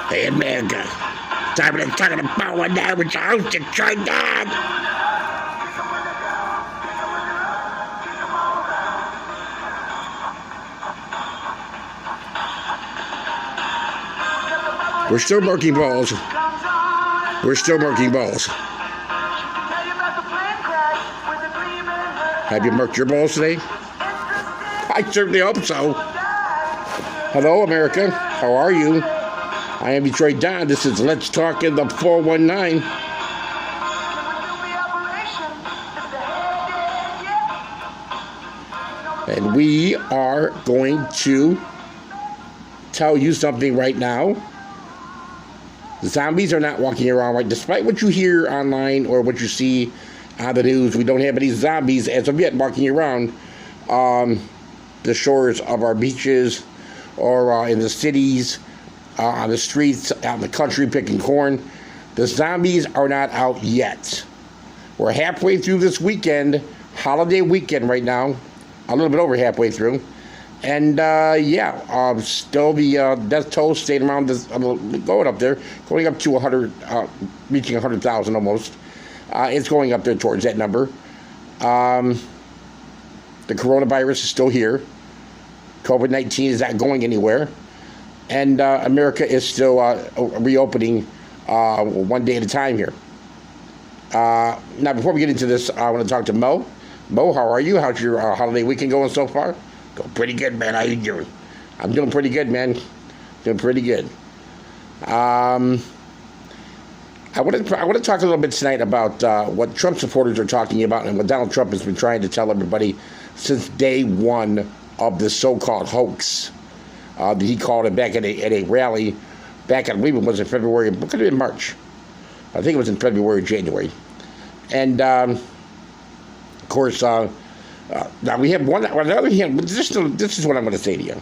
Hey, America. Time to talk about one now with your host, Detroit Dad. We're still marking balls. We're still marking balls. Have you marked your balls today? I certainly hope so. Hello, America. How are you? I am Detroit Don. This is Let's Talk in the 419. And we are going to tell you something right now. Zombies are not walking around, right? Despite what you hear online or what you see on the news, we don't have any zombies as of yet walking around the shores of our beaches or in the cities, on the streets, out in the country picking corn. The zombies are not out yet. We're halfway through this weekend, holiday weekend right now, a little bit over halfway through. And still the death toll staying around this, going up there, going up to 100, reaching 100,000 almost. It's going up there towards that number. The coronavirus is still here. COVID-19 is not going anywhere. And America is still reopening one day at a time here. Now, before we get into this, I want to talk to Mo. Mo, how are you? How's your holiday weekend going so far? Going pretty good, man. How you doing? I'm doing pretty good, man. Doing pretty good. I want to talk a little bit tonight about what Trump supporters are talking about and what Donald Trump has been trying to tell everybody since day one of the so-called hoax. He called it back at a rally back, I believe it was in February. It could have been March. I think it was in February or January. And, of course, now we have one. On the other hand, this is what I'm going to say to you.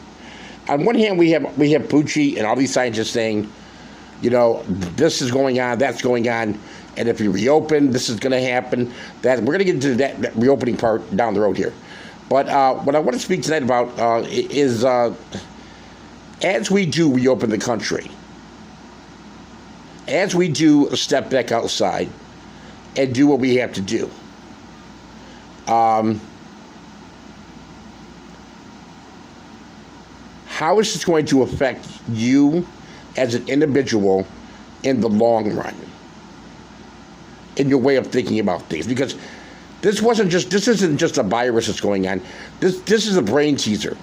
On one hand, we have Fauci and all these scientists saying, you know, this is going on, that's going on, and if you reopen, this is going to happen. That we're going to get into that reopening part down the road here. But what I want to speak tonight about is as we do reopen the country, as we do step back outside and do what we have to do. How is this going to affect you as an individual in the long run, in your way of thinking about things? Because this isn't just a virus that's going on. This is a brain teaser.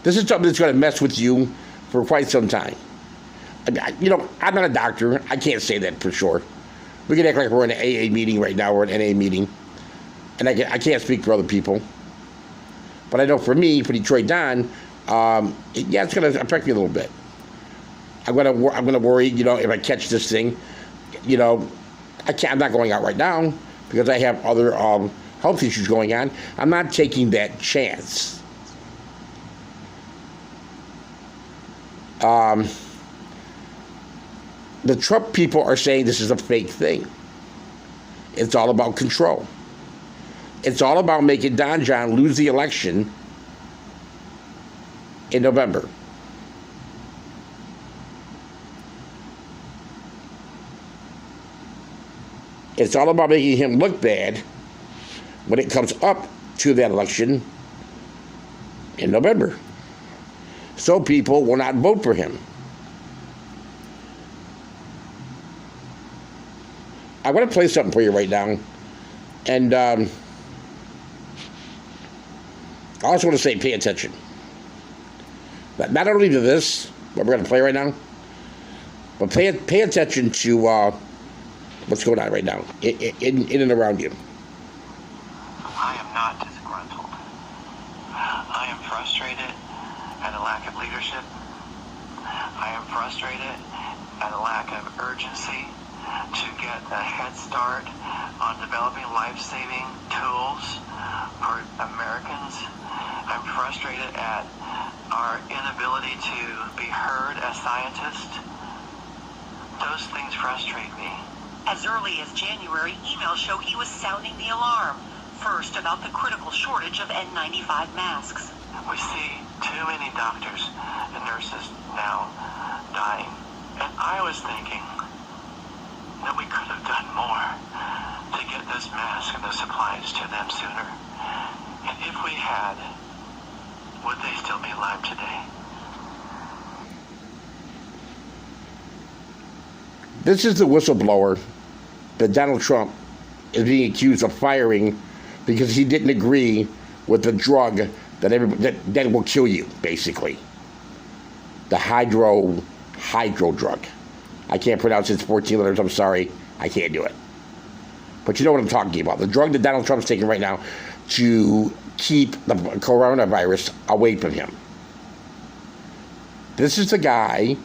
This is something that's going to mess with you for quite some time. You know, I'm not a doctor. I can't say that for sure. We can act like we're in an AA meeting right now, or an NA meeting, and I can't speak for other people. But I know for me, for Detroit Don, it's going to affect me a little bit. I'm going to worry, you know, if I catch this thing, you know, I'm not going out right now because I have other health issues going on. I'm not taking that chance. The Trump people are saying this is a fake thing. It's all about control. It's all about making Don John lose the election in November. It's all about making him look bad when it comes up to that election in November. So people will not vote for him. I want to play something for you right now. And I also want to say pay attention. Not only to this, what we're going to play right now, but pay attention to what's going on right now in and around you. I am not disgruntled. I am frustrated at a lack of leadership. I am frustrated at a lack of urgency to get a head start on developing life-saving tools for Americans. I'm frustrated at our inability to be heard as scientists. Those things frustrate me. As early as January, emails show he was sounding the alarm. first about the critical shortage of N95 masks. We see too many doctors and nurses now dying. And I was thinking that we could have done more to get this mask and the supplies to them sooner. And if we had, would they still be alive today? This is the whistleblower that Donald Trump is being accused of firing because he didn't agree with the drug that will kill you, basically. The hydro drug. I can't pronounce it. It's 14 letters. I'm sorry. I can't do it. But you know what I'm talking about. The drug that Donald Trump's taking right now to keep the coronavirus away from him. This is the guy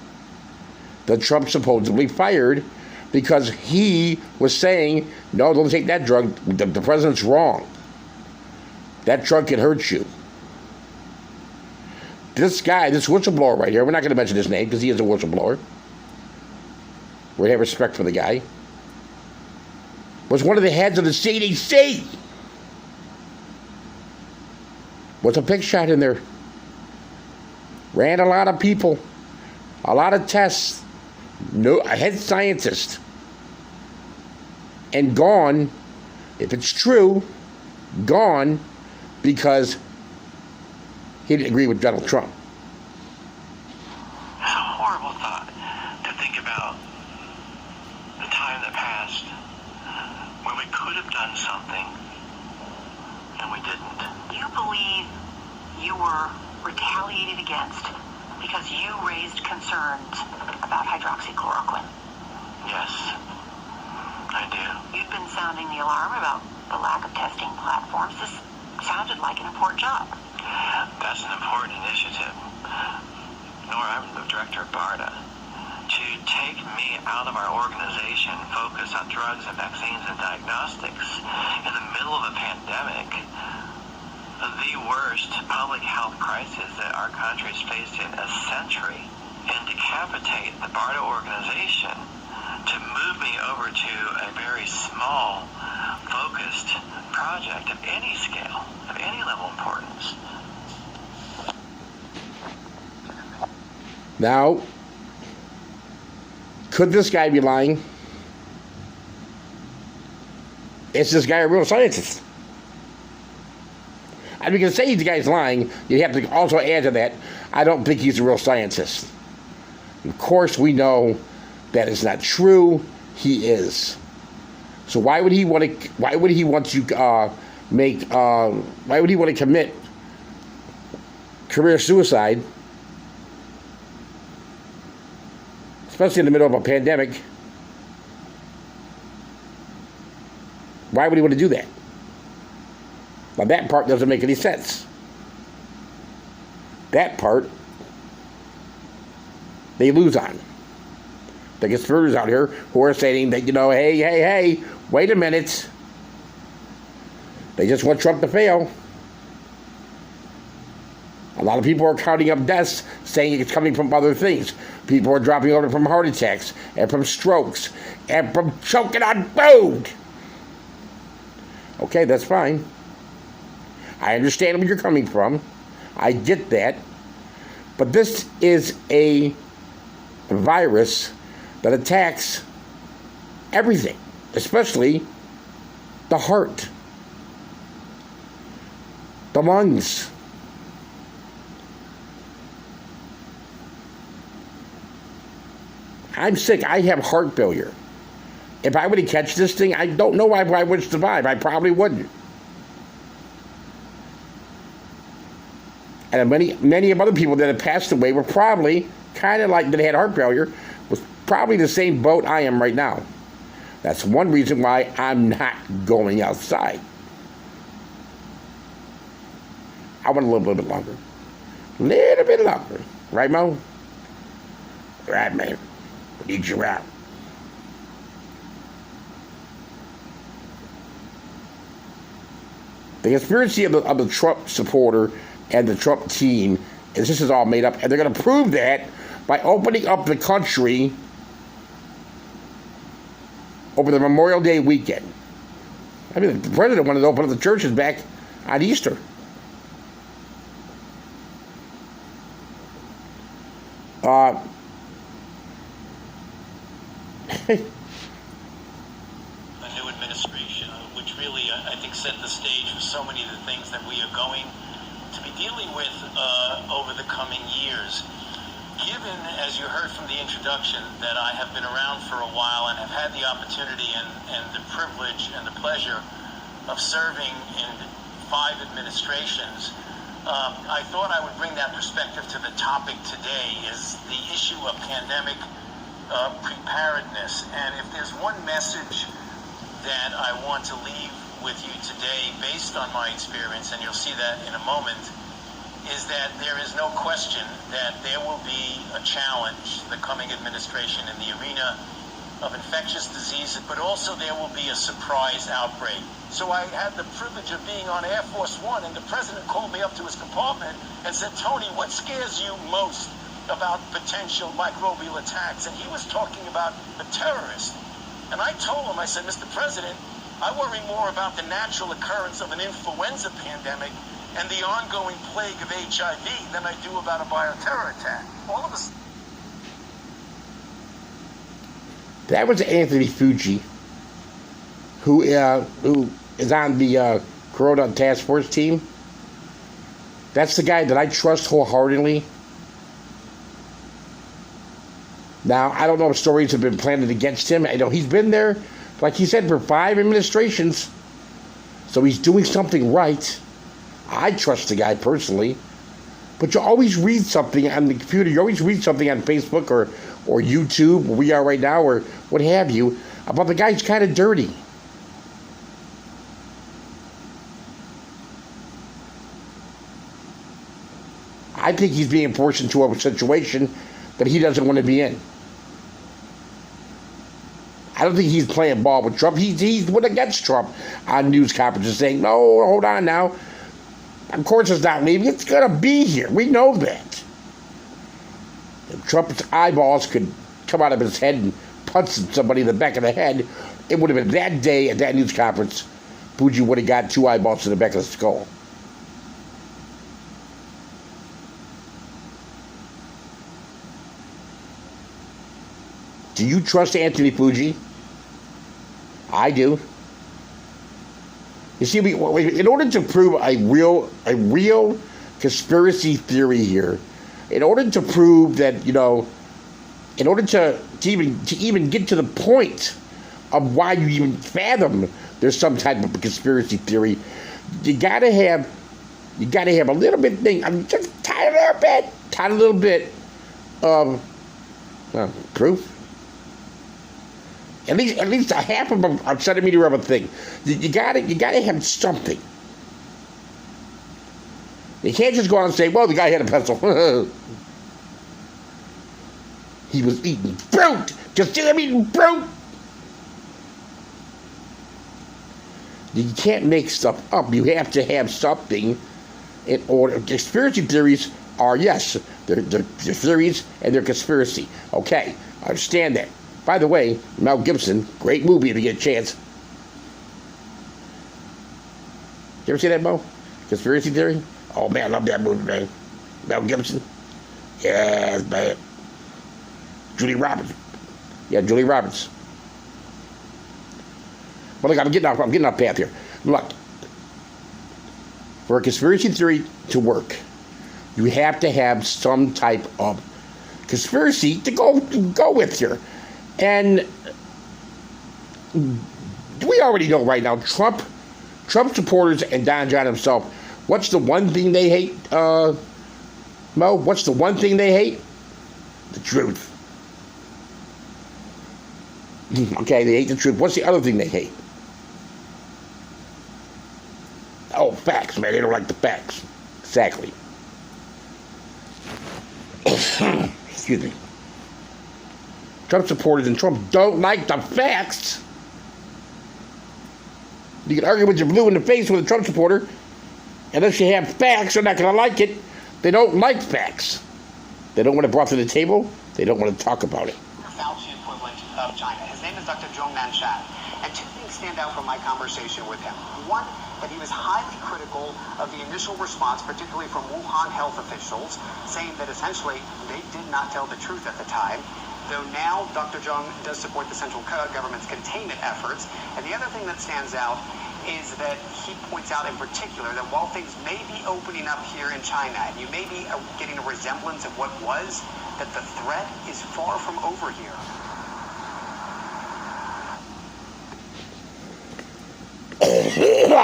that Trump supposedly fired because he was saying, no, don't take that drug. The president's wrong. That drug can hurt you. This guy, this whistleblower right here, we're not going to mention his name because he is a whistleblower. We have respect for the guy. Was one of the heads of the CDC. Was a big shot in there. Ran a lot of people. A lot of tests. No, a head scientist. And gone, if it's true, gone because he didn't agree with Donald Trump. It's a horrible thought to think about the time that passed when we could have done something and we didn't. You believe you were retaliated against because you raised concerns about hydroxychloroquine? Yes, I do. You've been sounding the alarm about the lack of testing platforms. This sounded like an important job. That's an important initiative. Nora, I'm the director of BARDA. To take me out of our organization, focus on drugs and vaccines and diagnostics in the middle of a pandemic, the worst public health crisis that our country's faced in a century, and decapitate the BARDA organization to move me over to a very small, focused project of any scale, of any level of importance. Now, could this guy be lying? Is this guy a real scientist? I mean, you can say the guy's lying. You have to also add to that, I don't think he's a real scientist. Of course, we know that is not true. He is. So why would he want to? Why would he want to Why would he want to commit career suicide, especially in the middle of a pandemic? Why would he want to do that? Now that part doesn't make any sense. That part they lose on. The conspirators out here who are saying that, hey, wait a minute. They just want Trump to fail. A lot of people are counting up deaths, saying it's coming from other things. People are dropping over from heart attacks and from strokes and from choking on food. Okay, that's fine. I understand where you're coming from. I get that. But this is a virus that attacks everything, especially the heart, the lungs. I'm sick. I have heart failure. If I were to catch this thing, I don't know why I would survive. I probably wouldn't. And many of other people that have passed away were probably kind of like that had heart failure, was probably the same boat I am right now. That's one reason why I'm not going outside. I want to live a little bit longer. A little bit longer. Right, Mo? Right, man. We need you out. The conspiracy of the Trump supporter and the Trump team is this is all made up, and they're going to prove that by opening up the country over the Memorial Day weekend. I mean, the president wanted to open up the churches back on Easter. A new administration, which really, I think, set the stage for so many of the things that we are going to be dealing with over the coming years. Given, as you heard from the introduction, that I have been around for a while and have had the opportunity and the privilege and the pleasure of serving in 5 administrations, I thought I would bring that perspective to the topic today, is the issue of pandemic preparedness. And if there's one message that I want to leave with you today, based on my experience, and you'll see that in a moment, is that there is no question that there will be a challenge, the coming administration, in the arena of infectious diseases, but also there will be a surprise outbreak. So I had the privilege of being on Air Force One, and the president called me up to his compartment and said, "Tony, what scares you most about potential microbial attacks?" And he was talking about a terrorist. And I told him, I said, "Mr. President, I worry more about the natural occurrence of an influenza pandemic and the ongoing plague of HIV than I do about a bioterror attack." All of us. That was Anthony Fauci, who is on the Corona Task Force team. That's the guy that I trust wholeheartedly. Now, I don't know if stories have been planted against him. I know he's been there, like he said, for 5 administrations. So he's doing something right. I trust the guy personally. But you always read something on the computer. You always read something on Facebook or YouTube, where we are right now, or what have you, about the guy's kind of dirty. I think he's being forced into a situation that he doesn't want to be in. I don't think he's playing ball with Trump. He's went against Trump on news conferences saying, "No, hold on now. Of course it's not leaving. It's going to be here. We know that." If Trump's eyeballs could come out of his head and punch somebody in the back of the head, it would have been that day at that news conference, Fauci would have got 2 eyeballs to the back of the skull. Do you trust Anthony Fauci? I do. You see, in order to prove a real conspiracy theory here, in order to prove that, in order to even get to the point of why you even fathom there's some type of conspiracy theory, you gotta have a little bit thing. I mean, just tiny little bit of proof. At least a half of a centimeter of a thing. You gotta have something. You can't just go out and say, "Well, the guy had a pencil." He was eating fruit. Just see him eating fruit. You can't make stuff up. You have to have something in order. Conspiracy theories are, yes, they're theories and they're conspiracy. Okay, I understand that. By the way, Mel Gibson, great movie if you get a chance. You ever see that, Mo? Conspiracy Theory? Oh, man, I love that movie, man. Mel Gibson? Yeah, it's bad. Julie Roberts. Yeah, Julie Roberts. But look, I'm getting off path here. Look, for a conspiracy theory to work, you have to have some type of conspiracy to go with here. And we already know right now, Trump supporters and Don John himself, what's the one thing they hate, Mo? What's the one thing they hate? The truth. Okay, they hate the truth. What's the other thing they hate? Oh, facts, man. They don't like the facts. Exactly. Excuse me. Trump supporters and Trump don't like the facts. You can argue with your blue in the face with a Trump supporter. Unless you have facts, they're not going to like it. They don't like facts. They don't want it brought to the table. They don't want to talk about it. Fauci equivalent of China. His name is Dr. Zhong Nanshan. And 2 things stand out from my conversation with him. One, that he was highly critical of the initial response, particularly from Wuhan health officials, saying that essentially they did not tell the truth at the time. Though now Dr. Zhong does support the central government's containment efforts. And the other thing that stands out is that he points out in particular that while things may be opening up here in China, and you may be getting a resemblance of what was, that the threat is far from over here.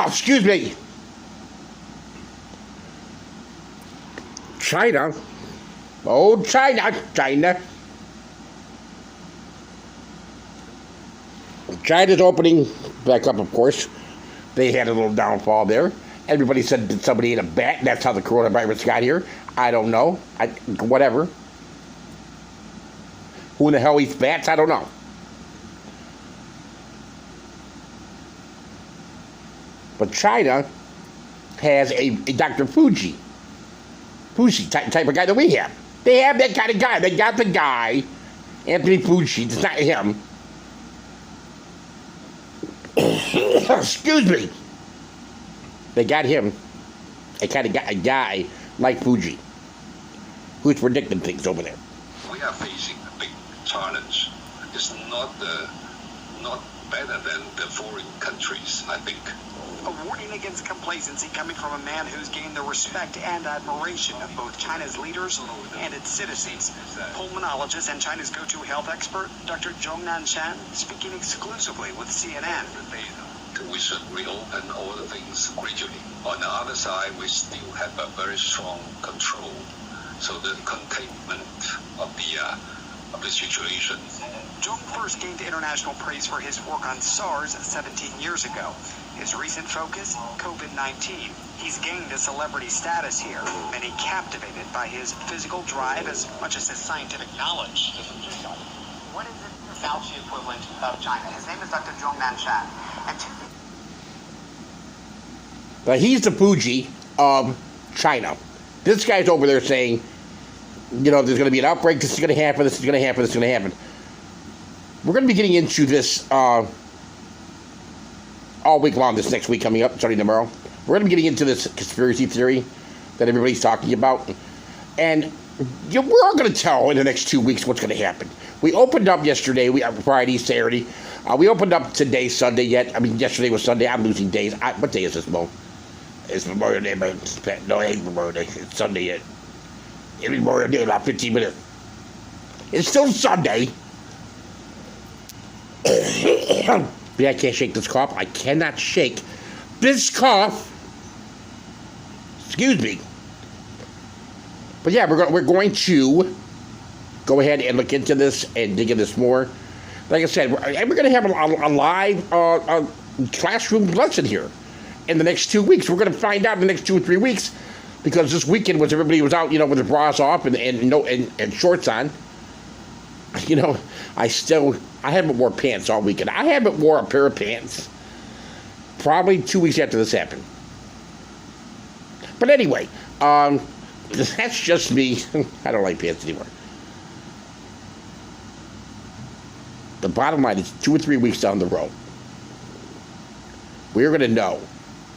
Excuse me. China. Oh, China. China's opening back up, of course. They had a little downfall there. Everybody said that somebody ate a bat, and that's how the coronavirus got here. I don't know. Whatever. Who in the hell eats bats? I don't know. But China has a Dr. Fauci type of guy that we have. They have that kind of guy. They got the guy, Anthony Fauci. It's not him. Excuse me. They got him. They kind of got a guy like Fauci, who's predicting things over there. We are facing a big challenge. It's not better than the foreign countries, I think. A warning against complacency coming from a man who's gained the respect and admiration of both China's leaders and its citizens. Pulmonologist and China's go-to health expert, Dr. Zhong Nanshan, speaking exclusively with CNN. We should reopen all the things gradually. On the other side, we still have a very strong control. So the containment of the situation. Zhong first gained international praise for his work on SARS 17 years ago. His recent focus, COVID-19. He's gained a celebrity status here, many captivated by his physical drive as much as his scientific knowledge. What is the Fauci equivalent of China? His name is Dr. Zhong Nanshan. And but he's the Fauci of China. This guy's over there saying, you know, there's going to be an outbreak, this is going to happen, this is going to happen, this is going to happen. We're going to be getting into this all week long, this next week coming up, starting tomorrow. We're going to be getting into this conspiracy theory that everybody's talking about. And we're all going to tell in the next 2 weeks what's going to happen. We opened up yesterday, Friday, Saturday. We opened up today, Sunday yet. I mean, yesterday was Sunday. I'm losing days. What day is this, Mo? It's Memorial Day, but no, it ain't Memorial Day. It's Sunday yet. It's Memorial Day in about 15 minutes. It's still Sunday. Yeah, I can't shake this cough. I cannot shake this cough. Excuse me. But yeah, we're going to go ahead and look into this and dig into this more. Like I said, we're going to have a live classroom lesson here in the next 2 weeks. We're going to find out in the next 2 or 3 weeks, because this weekend was everybody was out, you know, with their bras off and shorts on. You know, I haven't wore pants all weekend. I haven't wore a pair of pants probably 2 weeks after this happened. But anyway, that's just me. I don't like pants anymore. The bottom line is 2 or 3 weeks down the road, we're going to know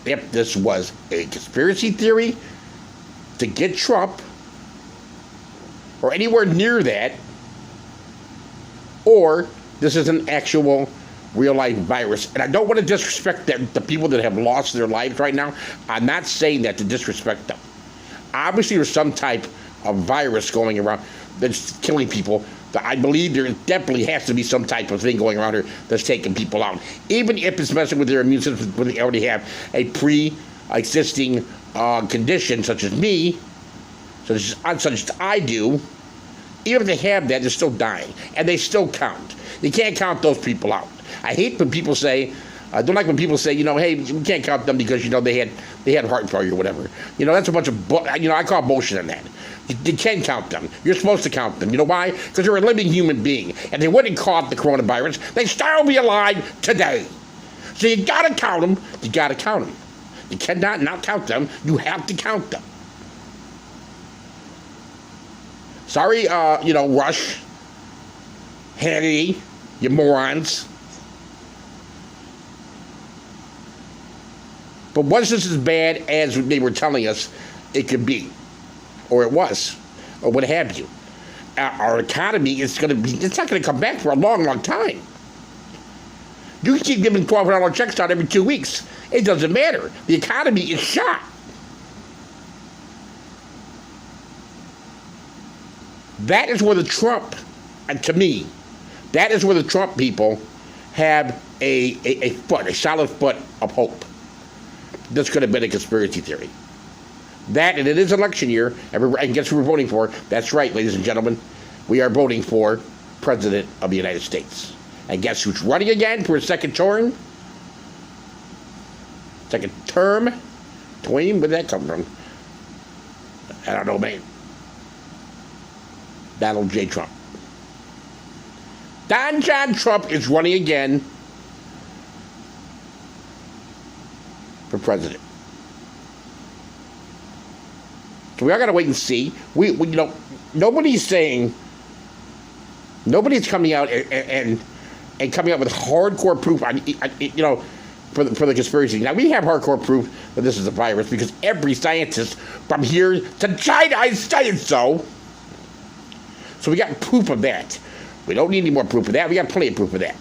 if this was a conspiracy theory to get Trump or anywhere near that, or this is an actual real-life virus. And I don't want to disrespect the people that have lost their lives right now. I'm not saying that to disrespect them. Obviously, there's some type of virus going around that's killing people. I believe there definitely has to be some type of thing going around here that's taking people out. Even if it's messing with their immune system when they already have a pre-existing condition, such as me, such as I do. Even if they have that, they're still dying. And they still count. You can't count those people out. I hate when people say, I don't like when people say, you know, hey, we can't count them because, you know, they had heart failure or whatever. You know, that's a bunch of, I call bullshit on that. You can count them. You're supposed to count them. You know why? Because they're a living human being. And they wouldn't caught the coronavirus, they'd still be alive today. So you gotta count them. You gotta count them. You cannot not count them. You have to count them. Sorry, Rush, Hannity, you morons. But was this as bad as they were telling us it could be? Or it was? Or what have you? Our economy is going to be, it's not going to come back for a long, long time. You can keep giving $1,200 checks out every 2 weeks. It doesn't matter. The economy is shot. That is where the Trump, and to me, that is where the Trump people have a solid foot of hope. This could have been a conspiracy theory. That, and it is election year, and guess who we're voting for? That's right, ladies and gentlemen. We are voting for President of the United States. And guess who's running again for a second term? Second term? Where did that come from? I don't know, man. Donald J. Trump. Don John Trump is running again for president. So we are going to wait and see. We nobody's coming out and coming up with hardcore proof on, for the conspiracy. Now, we have hardcore proof that this is a virus because every scientist from here to China is saying so. So we got proof of that. We don't need any more proof of that. We got plenty of proof of that.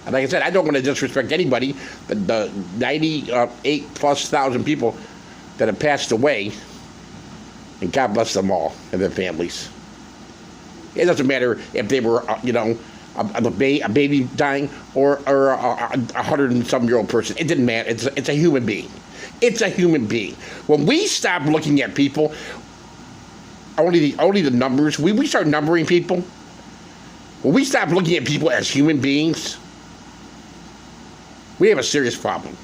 And like I said, I don't want to disrespect anybody, but the 98,000+ people that have passed away, and God bless them all and their families. It doesn't matter if they were, a baby dying or a 100-and-some-year-old person. It didn't matter. It's a human being. It's a human being. When we stop looking at people, only the numbers, we start numbering people. When we stop looking at people as human beings, we have a serious problem.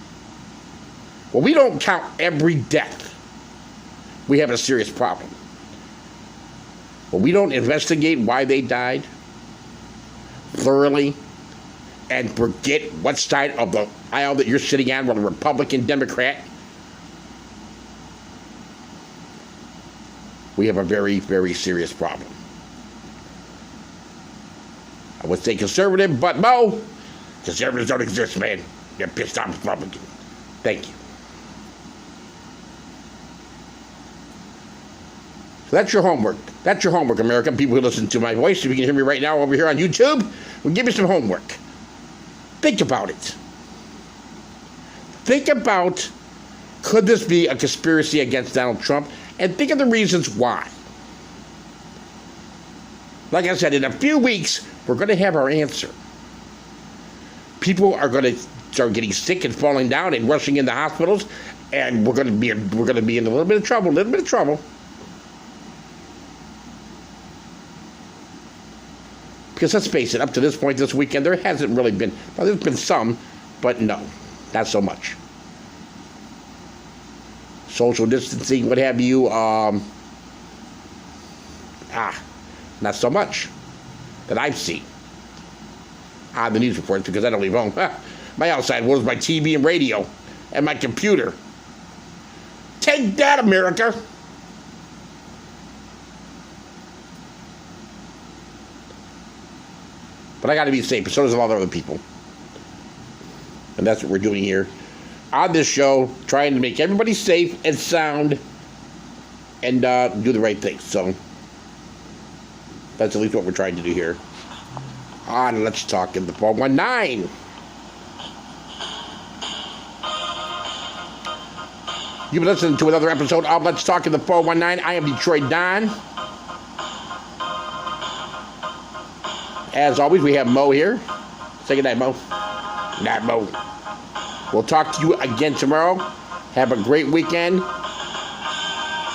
When we don't count every death, we have a serious problem. When we don't investigate why they died thoroughly and forget what side of the aisle that you're sitting on, whether Republican, Democrat, we have a very, very serious problem. I would say conservative, but Mo, conservatives don't exist, man. They're pissed off Republicans. Thank you. So that's your homework. That's your homework, America. People who listen to my voice, if you can hear me right now over here on YouTube, we'll give you some homework. Think about it. Think about, could this be a conspiracy against Donald Trump? And think of the reasons why. Like I said, in a few weeks, we're going to have our answer. People are going to start getting sick and falling down and rushing into hospitals, and we're going to be in a little bit of trouble. Because let's face it, up to this point this weekend, there hasn't really been, well, there's been some, but no, not so much. Social distancing, what have you, not so much that I've seen on the news reports, because I don't leave home. My outside world is my TV and radio and my computer. Take that, America. But I got to be safe, but so does a lot of other people. And that's what we're doing here on this show, trying to make everybody safe and sound and do the right thing. So that's at least what we're trying to do here on Let's Talk in the 419. You've been listening to another episode of Let's Talk in the 419. I am Detroit Don. As always, we have Mo here. Say good night, Mo. Good night, Mo. We'll talk to you again tomorrow. Have a great weekend.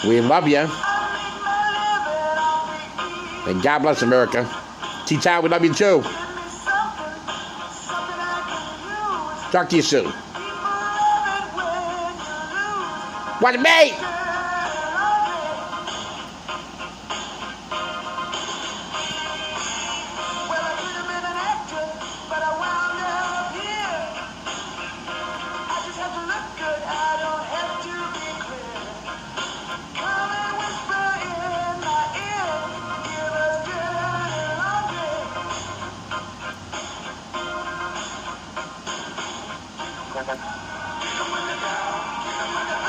We love you. And God bless America. T-Town, we love you too. Talk to you soon. What, mate? Come on down.